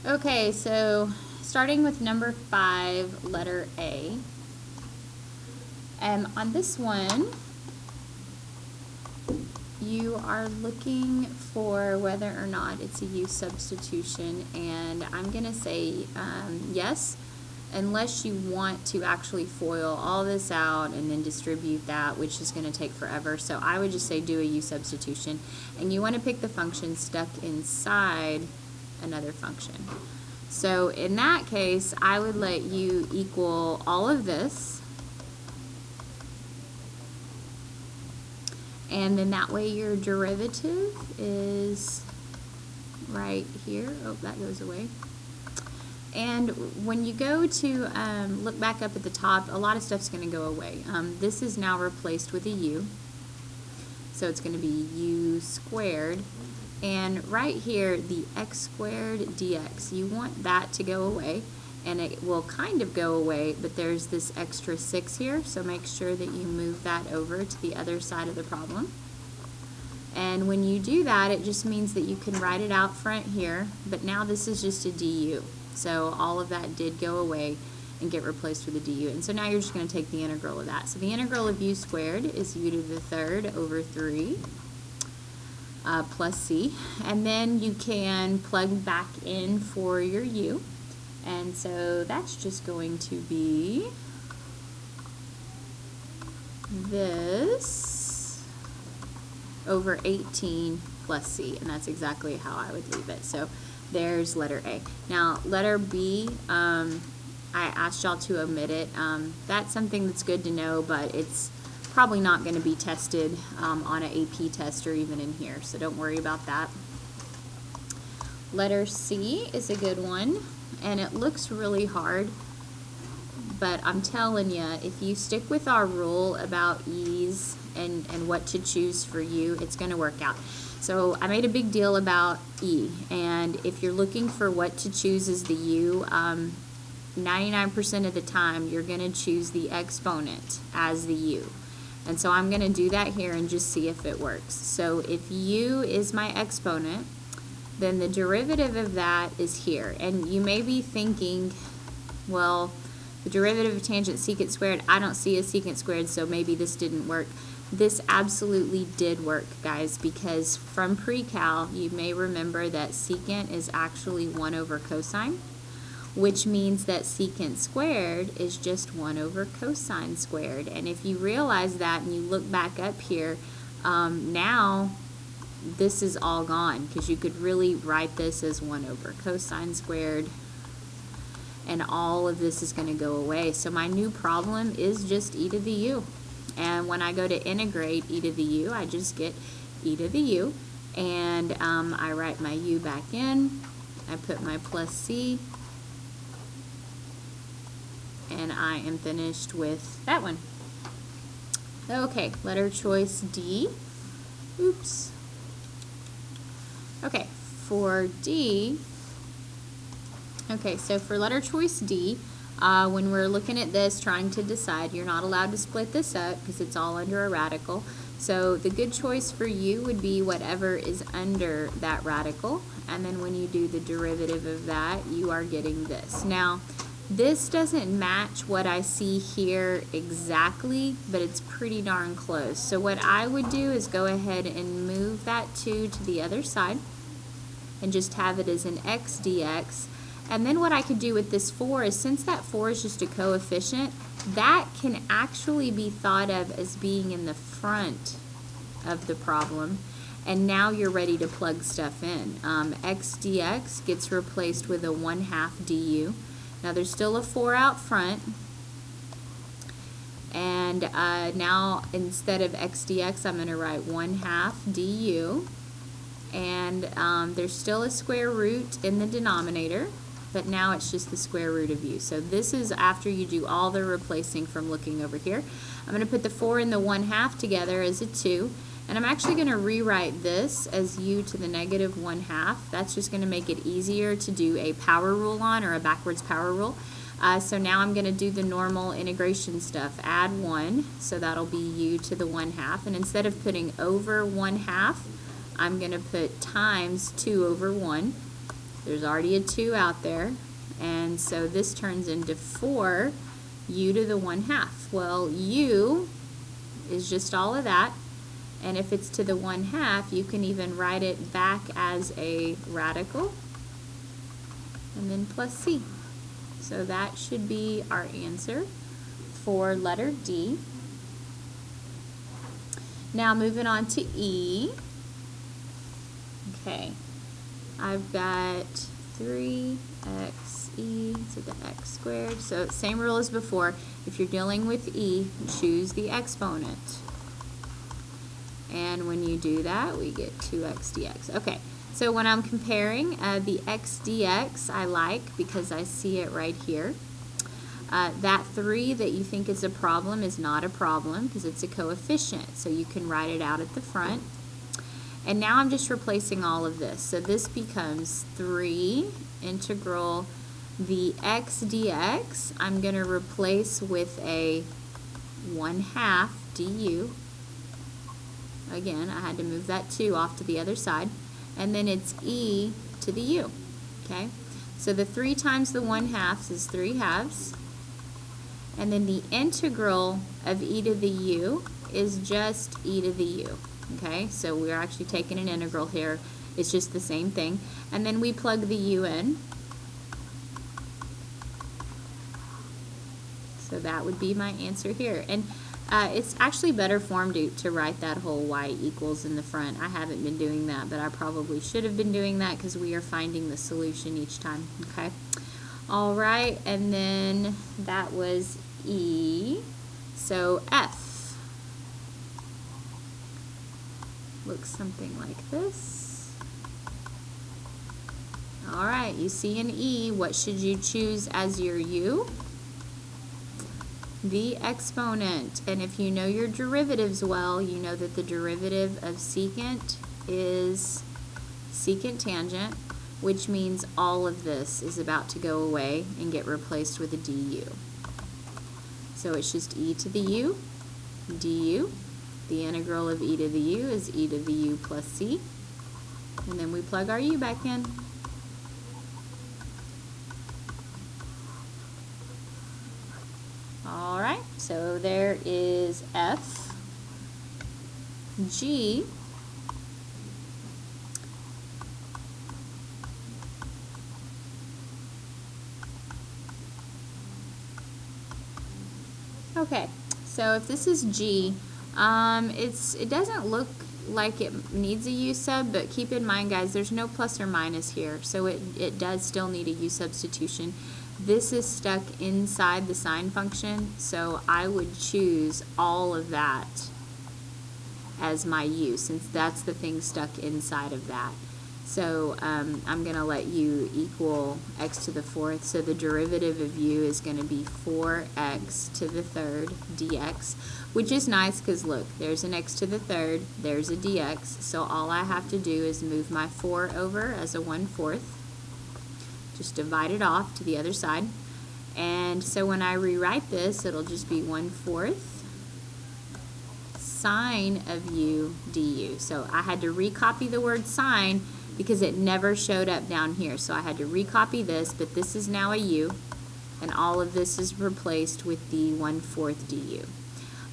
Okay, so starting with number 5, letter A. On this one, you are looking for whether or not it's a U substitution, and I'm going to say yes, unless you want to actually FOIL all this out and then distribute that, which is going to take forever. So I would just say do a U substitution, and you want to pick the function stuck inside another function. So in that case, I would let U equal all of this, and then that way your derivative is right here. Oh, that goes away. And when you go to look back up at the top, a lot of stuff's going to go away. This is now replaced with a U, so it's going to be U squared. And right here, the x squared dx, you want that to go away, and it will kind of go away, but there's this extra 6 here, so make sure that you move that over to the other side of the problem. And when you do that, it just means that you can write it out front here, but now this is just a du. So all of that did go away and get replaced with a du. And so now you're just going to take the integral of that. So the integral of U squared is U to the 3rd over 3 plus C. And then you can plug back in for your U. And so that's just going to be this over 18 plus C. And that's exactly how I would leave it. So there's letter A. Now, letter B, I asked y'all to omit it. That's something that's good to know, but it's probably not going to be tested on an AP test or even in here, so don't worry about that. Letter C is a good one, and it looks really hard, but I'm telling you, if you stick with our rule about ease and what to choose for you, it's going to work out. So I made a big deal about E, and if you're looking for what to choose as the U, 99% of the time you're going to choose the exponent as the U. And so I'm going to do that here and just see if it works. So if U is my exponent, then the derivative of that is here. And you may be thinking, well, the derivative of tangent secant squared, I don't see a secant squared, so maybe this didn't work. This absolutely did work, guys, because from pre-cal, you may remember that secant is actually 1 over cosine, which means that secant squared is just 1 over cosine squared. And if you realize that and you look back up here, now this is all gone, because you could really write this as 1 over cosine squared, and all of this is going to go away. So my new problem is just e to the u. And when I go to integrate e to the u, I just get e to the u, and I write my u back in, I put my plus c, and I am finished with that one. Okay, letter choice D. Oops. Okay, for D, okay, so for letter choice D, when we're looking at this, trying to decide, you're not allowed to split this up because it's all under a radical. So the good choice for you would be whatever is under that radical, and then when you do the derivative of that, you are getting this. Now, this doesn't match what I see here exactly, but it's pretty darn close. So what I would do is go ahead and move that 2 to the other side and just have it as an x dx. And then what I could do with this 4 is, since that 4 is just a coefficient, that can actually be thought of as being in the front of the problem. And now you're ready to plug stuff in. X dx gets replaced with a 1/2 du. Now there's still a 4 out front, and now instead of x dx, I'm going to write 1/2 du, and there's still a square root in the denominator, but now it's just the square root of u. So this is after you do all the replacing from looking over here. I'm going to put the 4 and the 1/2 together as a 2, and I'm actually going to rewrite this as u to the negative 1/2. That's just going to make it easier to do a power rule on, or a backwards power rule. So now I'm going to do the normal integration stuff. Add 1, so that'll be u to the 1/2. And instead of putting over 1/2, I'm going to put times 2 over 1. There's already a 2 out there, and so this turns into 4 u to the 1/2. Well, u is just all of that, and if it's to the 1/2, you can even write it back as a radical, and then plus c. So that should be our answer for letter D. Now moving on to E. Okay, I've got 3xe to the x squared. So same rule as before. If you're dealing with E, choose the exponent. And when you do that, we get 2x dx. Okay, so when I'm comparing the x dx, I like because I see it right here. That 3 that you think is a problem is not a problem because it's a coefficient, so you can write it out at the front. And now I'm just replacing all of this. So this becomes 3 integral the x dx. I'm going to replace with a 1/2 du. Again, I had to move that 2 off to the other side. And then it's e to the u. Okay? So the 3 times the 1/2 is 3/2. And then the integral of e to the u is just e to the u. Okay? So we're actually taking an integral here. It's just the same thing. And then we plug the u in. So that would be my answer here. And it's actually better form to write that whole y equals in the front. I haven't been doing that, but I probably should have been doing that because we are finding the solution each time. Okay. All right, and then that was E. So F looks something like this. All right, you see in E, what should you choose as your U? The exponent. And if you know your derivatives well, you know that the derivative of secant is secant tangent, which means all of this is about to go away and get replaced with a du. So it's just e to the u, du. The integral of e to the u is e to the u plus c. And then we plug our u back in. All right, so there is F, G, okay, so if this is G, it doesn't look like it needs a U sub, but keep in mind, guys, there's no plus or minus here, so it does still need a U substitution. This is stuck inside the sine function, so I would choose all of that as my U, since that's the thing stuck inside of that. So I'm going to let u equal x to the 4th, so the derivative of u is going to be 4x to the 3rd dx, which is nice because look, there's an x to the 3rd, there's a dx, so all I have to do is move my 4 over as a 1/4. Just divide it off to the other side. And so when I rewrite this, it'll just be 1/4 sine of u du. So I had to recopy the word sine because it never showed up down here. So I had to recopy this, but this is now a u, and all of this is replaced with the 1/4 du.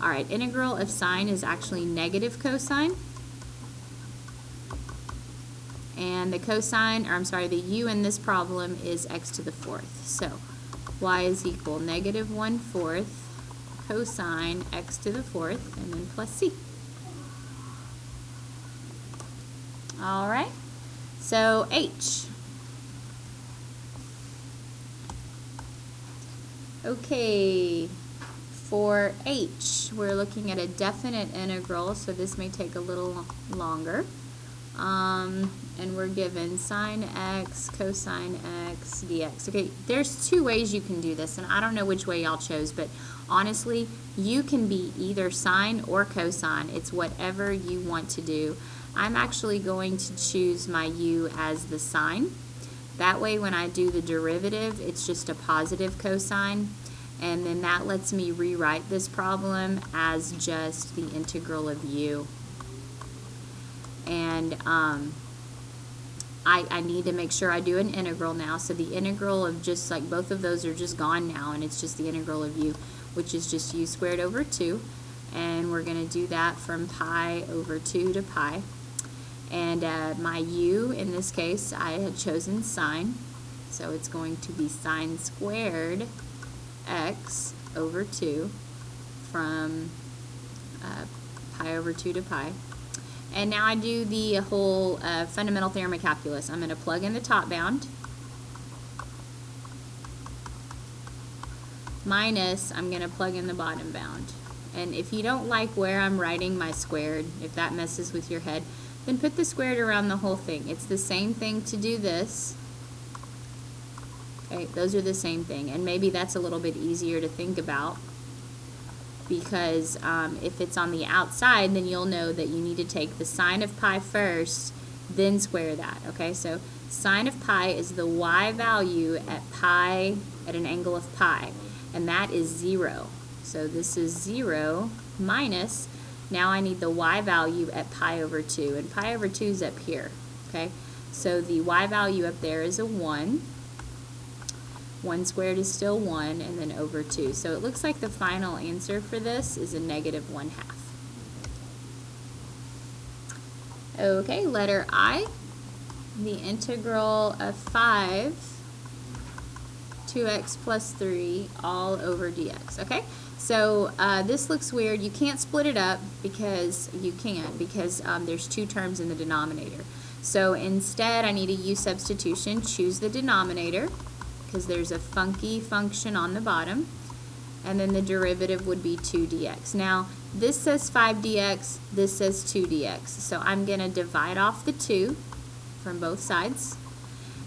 All right, integral of sine is actually negative cosine. And the cosine, or I'm sorry, the u in this problem is x to the 4th. So y is equal negative 1/4 cosine x to the 4th, and then plus c. All right, so H. Okay, for H, we're looking at a definite integral, so this may take a little longer. And we're given sine x, cosine x, dx. Okay, there's two ways you can do this, and I don't know which way y'all chose, but honestly, you can be either sine or cosine. It's whatever you want to do. I'm actually going to choose my u as the sine. That way, when I do the derivative, it's just a positive cosine, and then that lets me rewrite this problem as just the integral of u. And I need to make sure I do an integral now. So the integral of just like both of those are just gone now, and it's just the integral of u, which is just u squared over 2. And we're going to do that from pi over 2 to pi. And my u, in this case, I had chosen sine. So it's going to be sine squared x over 2 from pi over 2 to pi. And now I do the whole fundamental theorem of calculus. I'm going to plug in the top bound minus I'm going to plug in the bottom bound. And if you don't like where I'm writing my squared, if that messes with your head, then put the squared around the whole thing. It's the same thing to do this. Okay, those are the same thing. And maybe that's a little bit easier to think about, because if it's on the outside, then you'll know that you need to take the sine of pi first, then square that. Okay, so sine of pi is the y value at pi, at an angle of pi, and that is 0. So this is 0 minus, now I need the y value at pi over 2, and pi over 2 is up here. Okay, so the y value up there is a 1. 1 squared is still 1, and then over 2. So it looks like the final answer for this is a negative 1/2. Okay, letter I, the integral of 5, 2x plus 3 all over dx. Okay, so this looks weird. You can't split it up because you can't, because there's 2 terms in the denominator. So instead, I need a u substitution. Choose the denominator, because there's a funky function on the bottom, and then the derivative would be 2 dx. Now, this says 5 dx, this says 2 dx, so I'm going to divide off the 2 from both sides,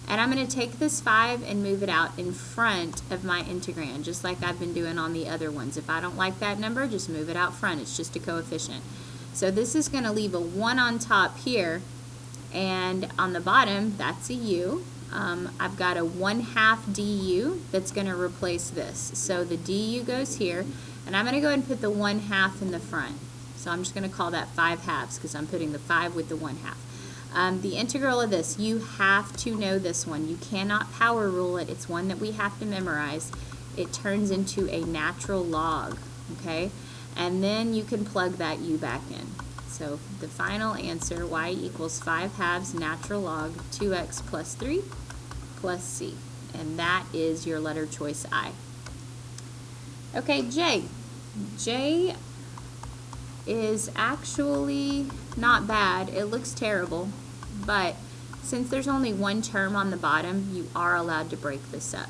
and I'm going to take this 5 and move it out in front of my integrand, just like I've been doing on the other ones. If I don't like that number, just move it out front. It's just a coefficient. So this is going to leave a 1 on top here, and on the bottom, that's a u. I've got a 1/2 du that's going to replace this. So the du goes here, and I'm going to go ahead and put the 1/2 in the front. So I'm just going to call that 5/2 because I'm putting the 5 with the 1/2. The integral of this, you have to know this one. You cannot power rule it. It's one that we have to memorize. It turns into a natural log, okay? And then you can plug that u back in. So the final answer, y equals 5/2 natural log 2x plus 3 plus c. And that is your letter choice I. Okay, J. J is actually not bad. It looks terrible, but since there's only one term on the bottom, you are allowed to break this up.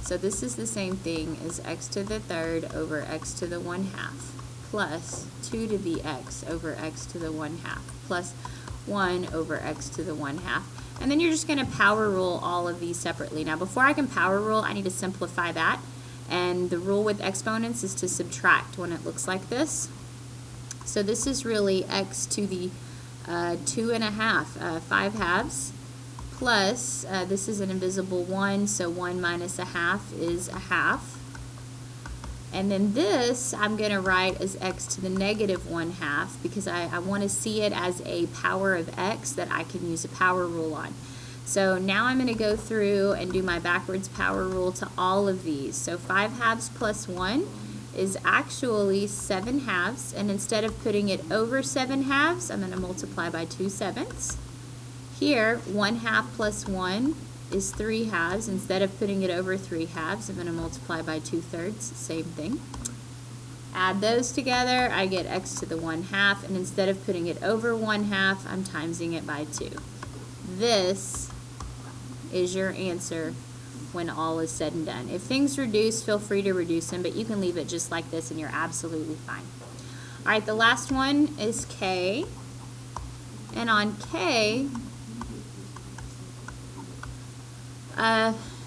So this is the same thing as x to the third over x to the 1/2 plus 2 to the x over x to the 1/2 plus 1 over x to the 1/2. And then you're just going to power rule all of these separately. Now, before I can power rule, I need to simplify that. And the rule with exponents is to subtract when it looks like this. So this is really x to the 2.5, 5/2, plus, this is an invisible 1, so 1 minus 1/2 is 1/2. And then this I'm going to write as x to the negative 1/2 because I want to see it as a power of x that I can use a power rule on. So now I'm going to go through and do my backwards power rule to all of these. So 5/2 plus 1 is actually 7/2, and instead of putting it over 7/2, I'm going to multiply by 2/7. Here, 1/2 plus 1 is 3/2. Instead of putting it over 3/2, I'm going to multiply by 2/3, same thing. Add those together, I get x to the 1/2, and instead of putting it over 1/2, I'm timesing it by 2. This is your answer when all is said and done. If things reduce, feel free to reduce them, but you can leave it just like this and you're absolutely fine. All right, the last one is K, and on K,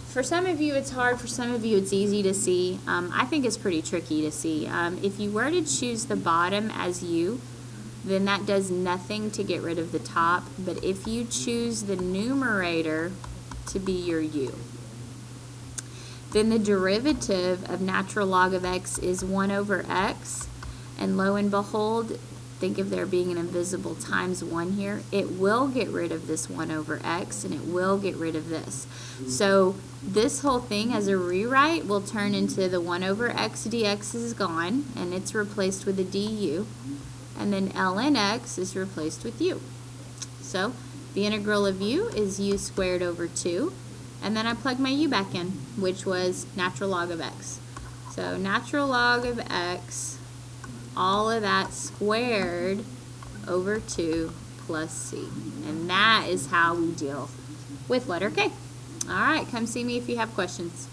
for some of you it's hard, for some of you it's easy to see. I think it's pretty tricky to see. If you were to choose the bottom as u, then that does nothing to get rid of the top, but if you choose the numerator to be your u, then the derivative of natural log of x is 1 over x, and lo and behold, think of there being an invisible times 1 here, it will get rid of this 1 over x, and it will get rid of this. So this whole thing as a rewrite will turn into the 1 over x dx is gone, and it's replaced with a du, and then ln x is replaced with u. So the integral of u is u squared over 2, and then I plug my u back in, which was natural log of x. So natural log of x, all of that squared over 2 plus c. And that is how we deal with letter K. All right, come see me if you have questions.